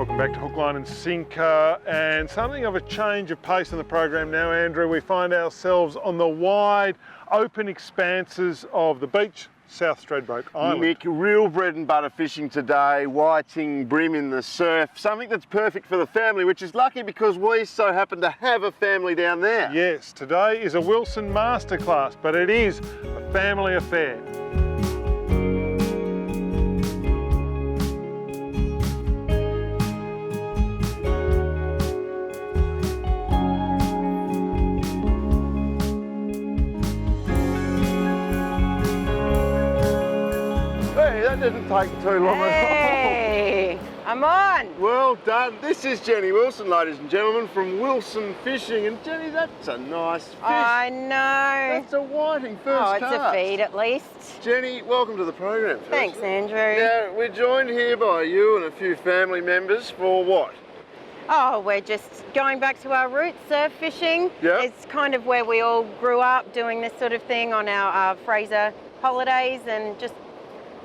Welcome back to Hook, Line and Sinker, and something of a change of pace on the program now, Andrew. We find ourselves on the wide, open expanses of the beach, South Stradbroke Island. Nick, real bread and butter fishing today, whiting, brim in the surf, something that's perfect for the family, which is lucky because we so happen to have a family down there. Yes, today is a Wilson masterclass, but it is a family affair. That didn't take too long Hey, I'm on. Well done. This is Jenny Wilson, ladies and gentlemen, from Wilsonfishing. And Jenny, that's a nice fish. I know. That's a whiting first it's a feed at least. Jenny, welcome to the program. First. Thanks, Andrew. Now, we're joined here by you and a few family members for what? Oh, we're just going back to our roots, surf fishing. Yep. It's kind of where we all grew up doing this sort of thing on our Fraser holidays, and just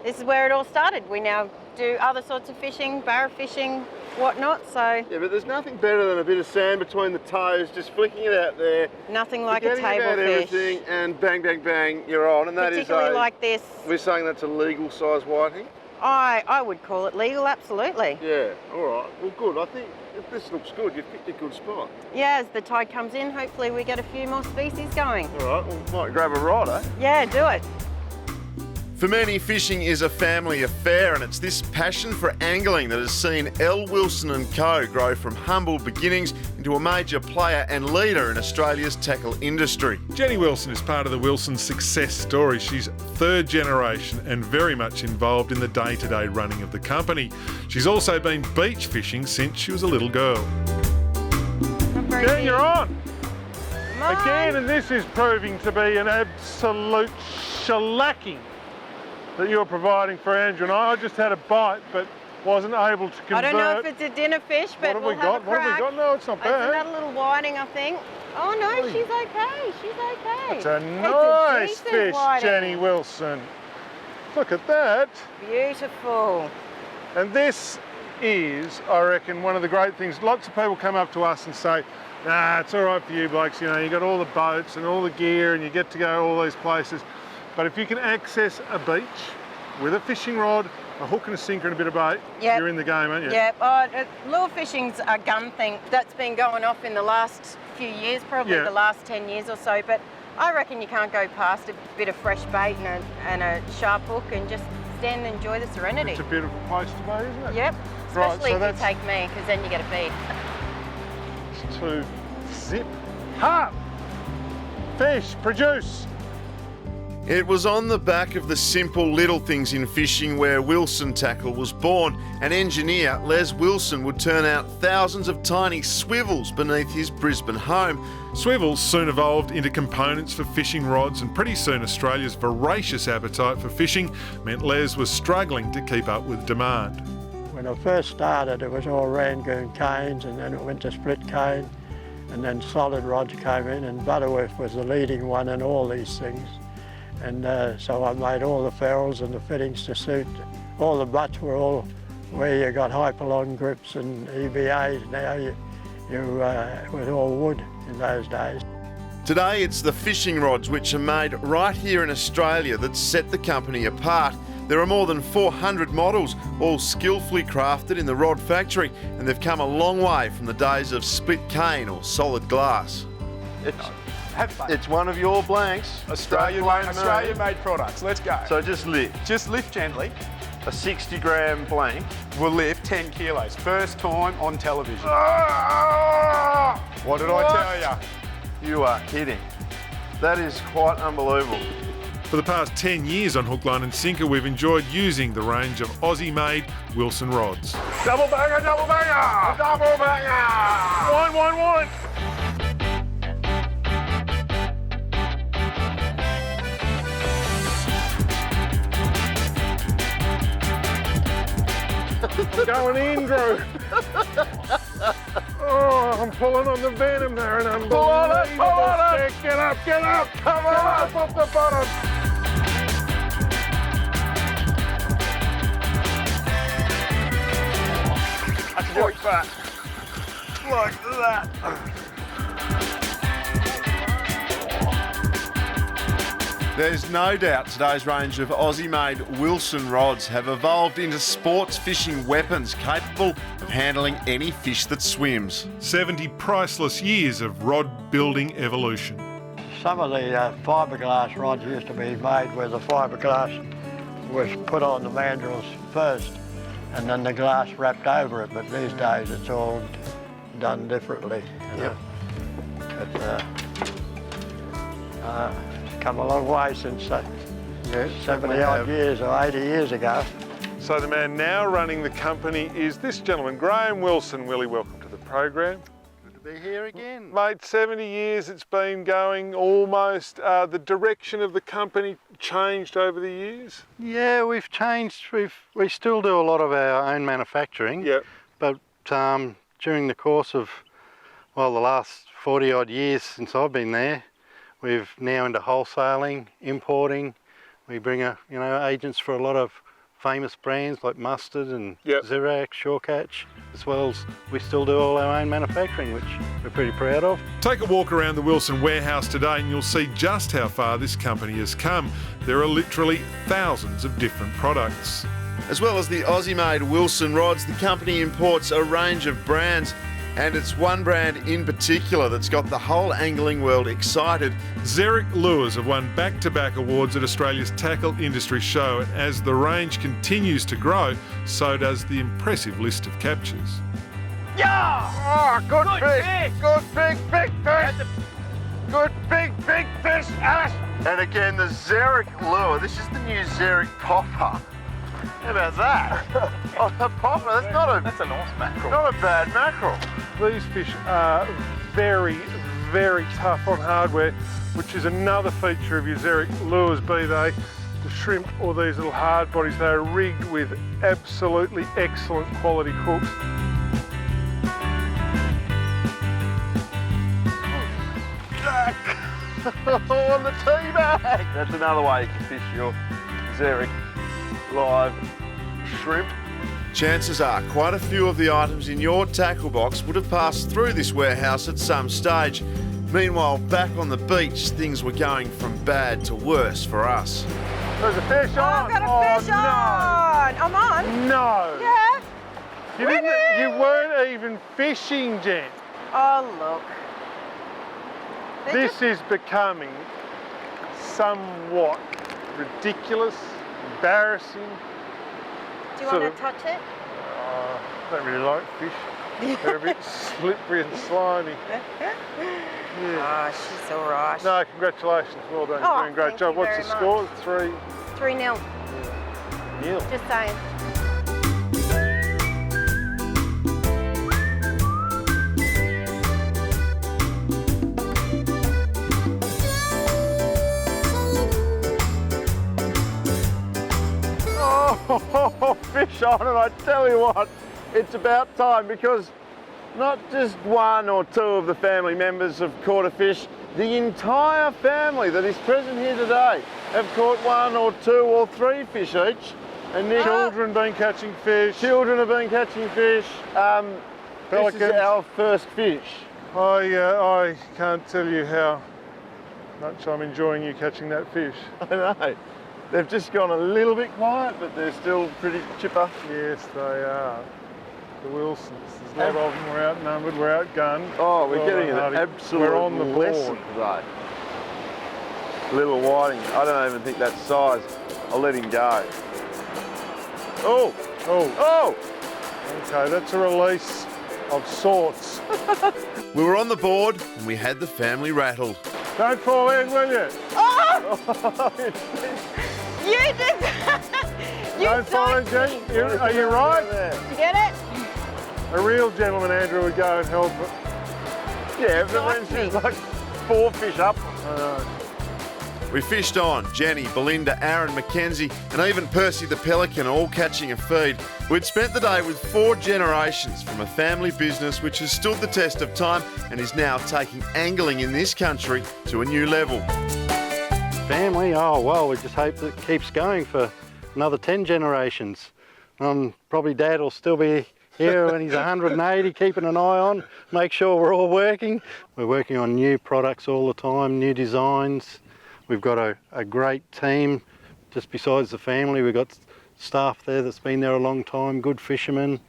this is where it all started. We now do other sorts of fishing, barra fishing, whatnot, so. Yeah, but there's nothing better than a bit of sand between the toes, just flicking it out there. Nothing like a table about fish. Everything, and bang, bang, bang, you're on. And that particularly is like this. We're saying that's a legal size whiting? I would call it legal, absolutely. Yeah, all right. Well, good. I think if this looks good, you've picked a good spot. Yeah, as the tide comes in, hopefully we get a few more species going. All right, well, might grab a rod, eh? Yeah, do it. For many, fishing is a family affair, and it's this passion for angling that has seen L. Wilson & Co. grow from humble beginnings into a major player and leader in Australia's tackle industry. Jenny Wilson is part of the Wilson success story. She's third generation and very much involved in the day-to-day running of the company. She's also been beach fishing since she was a little girl. Jenny, you're on! Again, and this is proving to be an absolute shellacking that you're providing for Andrew and I just had a bite, but wasn't able to convert. I don't know if it's a dinner fish, but we'll have a crack. What have we got? No, it's not bad. It's another little whiting, I think. Oh no, she's okay. She's okay. It's a nice fish, whiting. Jenny Wilson. Look at that. Beautiful. And this is, I reckon, one of the great things. Lots of people come up to us and say, nah, it's all right for you blokes, you know, you got all the boats and all the gear and you get to go all these places. But if you can access a beach with a fishing rod, a hook and a sinker and a bit of bait, you're in the game, aren't you? Yep. Lure fishing's a gun thing that's been going off in the last few years, probably the last 10 years or so, but I reckon you can't go past a bit of fresh bait and a sharp hook and just stand and enjoy the serenity. It's a beautiful place to be, isn't it? Yep, especially right, so if you take me, because then you get a feed. It's to zip, harp, fish, produce. It was on the back of the simple little things in fishing where Wilson Tackle was born, and engineer Les Wilson would turn out thousands of tiny swivels beneath his Brisbane home. Swivels soon evolved into components for fishing rods, and pretty soon Australia's voracious appetite for fishing meant Les was struggling to keep up with demand. When I first started, it was all Rangoon canes, and then it went to split cane, and then solid rods came in, and Butterworth was the leading one in all these things. And so I made all the ferrules and the fittings to suit. All the butts were all where you got hyperlon grips and EVAs. Now it was all wood in those days. Today it's the fishing rods which are made right here in Australia that set the company apart. There are more than 400 models, all skillfully crafted in the rod factory, and they've come a long way from the days of split cane or solid glass. Have fun. It's one of your blanks. Australian-made products. Let's go. So just lift. Just lift gently. A 60-gram blank. Will lift 10 kilos. First time on television. What did I tell you? You are kidding. That is quite unbelievable. For the past 10 years on Hook, Line and Sinker, we've enjoyed using the range of Aussie-made Wilson rods. Double banger, double banger! Double banger! One. I'm going in, Drew. Oh, I'm pulling on the venom there, and I'm pull on it. Get up, come on, up off the bottom. That's a that. Like that. There's no doubt today's range of Aussie-made Wilson rods have evolved into sports fishing weapons capable of handling any fish that swims. 70 priceless years of rod building evolution. Some of the fiberglass rods used to be made where the fiberglass was put on the mandrels first and then the glass wrapped over it, but these days it's all done differently. You know. It's come a long way since 70 odd years or 80 years ago. So the man now running the company is this gentleman, Graham Wilson. Willie, welcome to the program. Good to be here again. Mate, 70 years it's been going almost. The direction of the company changed over the years? Yeah, we've changed. We still do a lot of our own manufacturing. Yep. But during the course of, well, the last 40 odd years since I've been there, we've now into wholesaling, importing. We bring agents for a lot of famous brands like Mustard and Zirac, Shorecatch, as well as we still do all our own manufacturing, which we're pretty proud of. Take a walk around the Wilson warehouse today and you'll see just how far this company has come. There are literally thousands of different products. As well as the Aussie-made Wilson rods, the company imports a range of brands, and it's one brand in particular that's got the whole angling world excited. Zeric Lures have won back-to-back awards at Australia's Tackle Industry Show, and as the range continues to grow, so does the impressive list of captures. Yeah! Oh, good fish! Good big fish! Good big fish, Alice! And again, the Zeric lure. This is the new Zeric popper. How about that? Oh, the popper, that's a nice mackerel. Not a bad mackerel. These fish are very, very tough on hardware, which is another feature of your Zeric lures, be they the shrimp or these little hard bodies. They are rigged with absolutely excellent quality hooks. On the tea bag. That's another way you can fish your Zeric live shrimp. Chances are quite a few of the items in your tackle box would have passed through this warehouse at some stage. Meanwhile, back on the beach, things were going from bad to worse for us. There's a fish on! I've got a fish on! I'm on? No! Yeah. You weren't even fishing, Jen. Oh, look. This is becoming somewhat ridiculous, embarrassing. Do you want to touch it? I don't really like fish. They're a bit slippery and slimy. Oh, she's all right. No, congratulations. Well done. Oh, You're doing a great thank job. you What's the very score? 3-0. Nil. Just saying. Oh, fish on, and I tell you what, it's about time, because not just one or two of the family members have caught a fish, the entire family that is present here today have caught one or two or three fish each. And Nick, Children been catching fish. children have been catching fish. This is our first fish. I can't tell you how much I'm enjoying you catching that fish. I know. They've just gone a little bit quiet, but they're still pretty chipper. Yes, they are. The Wilsons. There's a lot of them. We're outnumbered. We're outgunned. Oh, we're Well getting done, an Hardy. absolute We're on the lesson board. today. Little whiting. I don't even think that's size. I'll let him go. Oh! Oh, Oh! okay, that's a release of sorts. We were on the board and we had the family rattled. Don't fall in, will you? You did that! You Don't fall in, Jen. Are you right? Did you get it? A real gentleman, Andrew, would go and help it. Yeah, but when she's like 4 fish up. We fished on, Jenny, Belinda, Aaron, Mackenzie and even Percy the Pelican all catching a feed. We'd spent the day with 4 generations from a family business which has stood the test of time and is now taking angling in this country to a new level. Family, oh well, we just hope that it keeps going for another 10 generations. Probably Dad will still be here when he's 180, keeping an eye on, make sure we're all working. We're working on new products all the time, new designs. We've got a great team. Just besides the family, we've got staff there that's been there a long time, good fishermen,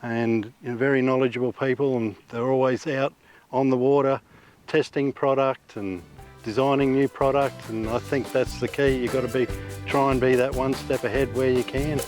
and very knowledgeable people, and they're always out on the water testing product and designing new product, and I think that's the key. You've got to try and be that one step ahead where you can.